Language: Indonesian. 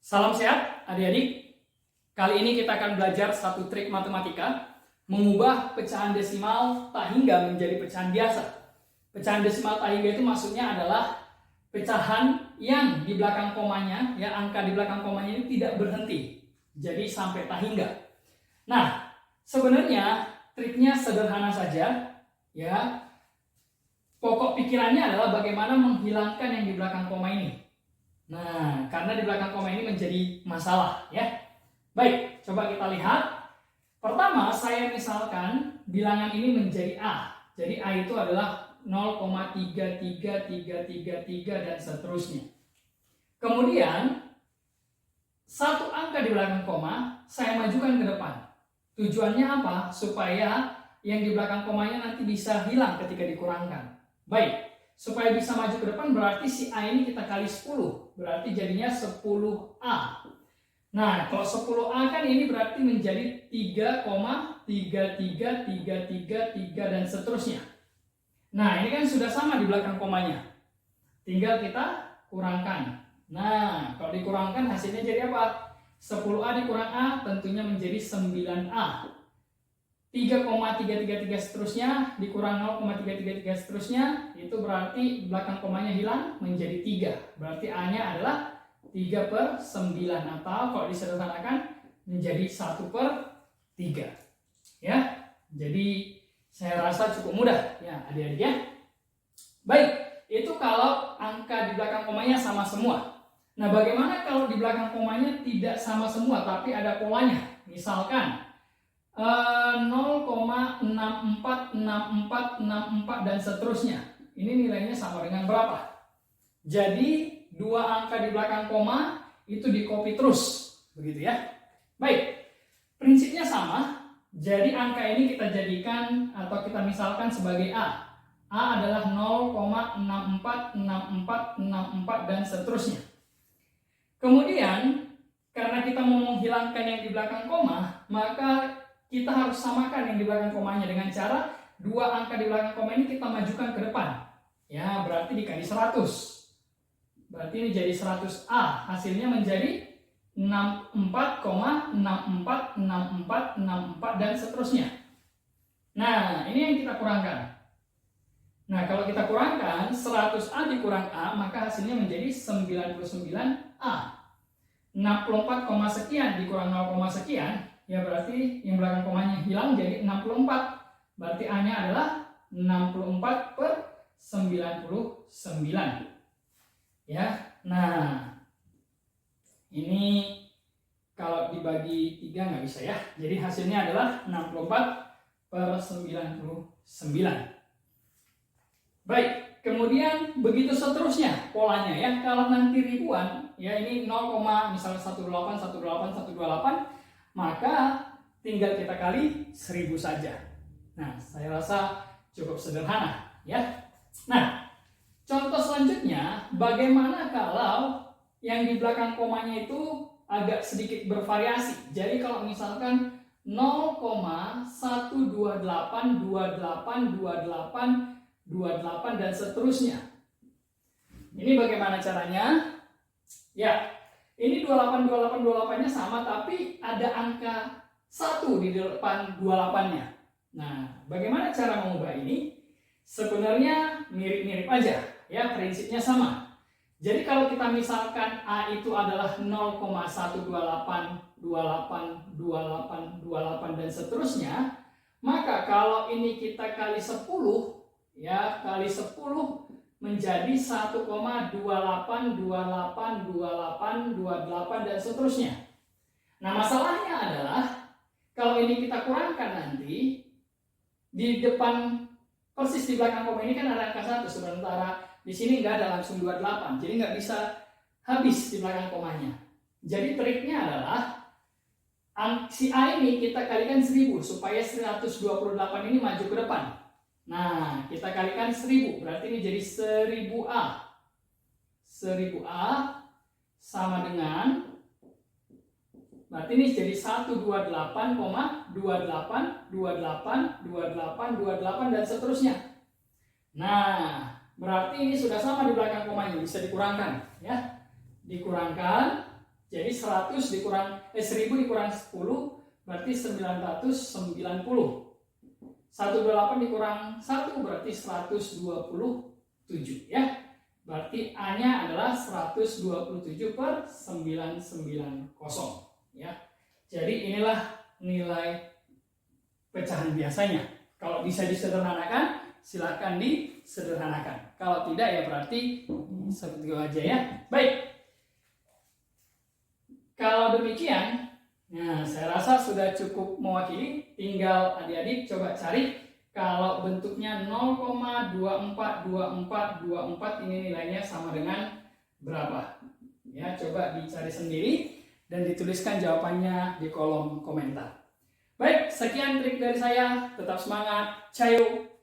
Salam sehat adik-adik. Kali ini kita akan belajar satu trik matematika, mengubah pecahan desimal tak hingga menjadi pecahan biasa. Pecahan desimal tak hingga itu maksudnya adalah pecahan yang di belakang komanya, ya angka di belakang komanya ini tidak berhenti. Jadi sampai tak hingga. Nah, sebenarnya triknya sederhana saja, ya. Pokok pikirannya adalah bagaimana menghilangkan yang di belakang koma ini. Nah, karena di belakang koma ini menjadi masalah, ya. Baik, coba kita lihat. Pertama, saya misalkan bilangan ini menjadi A. Jadi A itu adalah 0,33333 dan seterusnya. Kemudian, satu angka di belakang koma saya majukan ke depan. Tujuannya apa? Supaya yang di belakang komanya nanti bisa hilang ketika dikurangkan. Baik. Supaya bisa maju ke depan berarti si A ini kita kali 10. Berarti jadinya 10A. Nah, kalau 10A kan ini berarti menjadi 3,3333 dan seterusnya. Nah, ini kan sudah sama di belakang komanya. Tinggal kita kurangkan. Nah, kalau dikurangkan hasilnya jadi apa? 10A dikurang A tentunya menjadi 9A. 3,333 seterusnya dikurang 0,333 seterusnya, itu berarti belakang komanya hilang menjadi 3. Berarti A-nya adalah 3/9 atau kalau disederhanakan menjadi 1/3. Ya. Jadi saya rasa cukup mudah ya adik-adik ya. Baik, itu kalau angka di belakang komanya sama semua. Nah, bagaimana kalau di belakang komanya tidak sama semua tapi ada polanya? Misalkan 0,646464 dan seterusnya. Ini nilainya sama dengan berapa? Jadi dua angka di belakang koma itu di copy terus, begitu ya. Baik, prinsipnya sama. Jadi angka ini kita jadikan atau kita misalkan sebagai A. A adalah 0,646464 dan seterusnya. Kemudian karena kita mau menghilangkan yang di belakang koma, maka kita harus samakan yang di belakang komanya dengan cara dua angka di belakang koma ini kita majukan ke depan. Ya, berarti dikali 100. Berarti ini jadi 100A. Hasilnya menjadi 64,646464 dan seterusnya. Nah, ini yang kita kurangkan. Nah, kalau kita kurangkan 100A dikurang A, maka hasilnya menjadi 99A. 64, sekian dikurang 0, sekian. Ya berarti yang belakang komanya hilang jadi 64. Berarti A-nya adalah 64/99. Ya. Nah, ini kalau dibagi 3 nggak bisa ya. Jadi hasilnya adalah 64/99. Baik, kemudian begitu seterusnya polanya ya. Kalau nanti ribuan, ya ini 0, misalnya 18, 18, 128, maka tinggal kita kali 1000 saja. Nah, saya rasa cukup sederhana ya. Nah, contoh selanjutnya, bagaimana kalau yang di belakang komanya itu agak sedikit bervariasi. Jadi kalau misalkan 0,1282828 dan seterusnya. Ini bagaimana caranya? Ya, ini 282828-nya sama tapi ada angka 1 di depan 28-nya. Nah, bagaimana cara mengubah ini? Sebenarnya mirip-mirip aja, ya prinsipnya sama. Jadi kalau kita misalkan A itu adalah 0,128282828 dan seterusnya, maka kalau ini kita kali 10, ya kali 10 menjadi 1,28282828 dan seterusnya. Nah, masalahnya adalah kalau ini kita kurangkan nanti di depan persis di belakang koma ini kan ada angka 1, sementara di sini nggak ada langsung 28, jadi nggak bisa habis di belakang komanya. Jadi triknya adalah si A ini kita kalikan 1000 supaya 128 ini maju ke depan. Nah, kita kalikan 1000, berarti ini jadi 1000A. 1000A sama dengan, berarti ini jadi 128,28282828 dan seterusnya. Nah, berarti ini sudah sama di belakang komanya, bisa dikurangkan ya. Dikurangkan Jadi 1000 dikurang 10 berarti 990. 128 dikurang 1 berarti 127 ya. Berarti A-nya adalah 127/990 ya. Jadi inilah nilai pecahan biasanya. Kalau bisa disederhanakan, silakan disederhanakan. Kalau tidak ya berarti seperti itu aja ya. Baik. Kalau demikian, nah saya rasa sudah cukup mewakili. Tinggal adik-adik coba cari kalau bentuknya 0,242424 ini nilainya sama dengan berapa. Ya, coba dicari sendiri dan dituliskan jawabannya di kolom komentar. Baik, sekian trik dari saya. Tetap semangat. Cayo!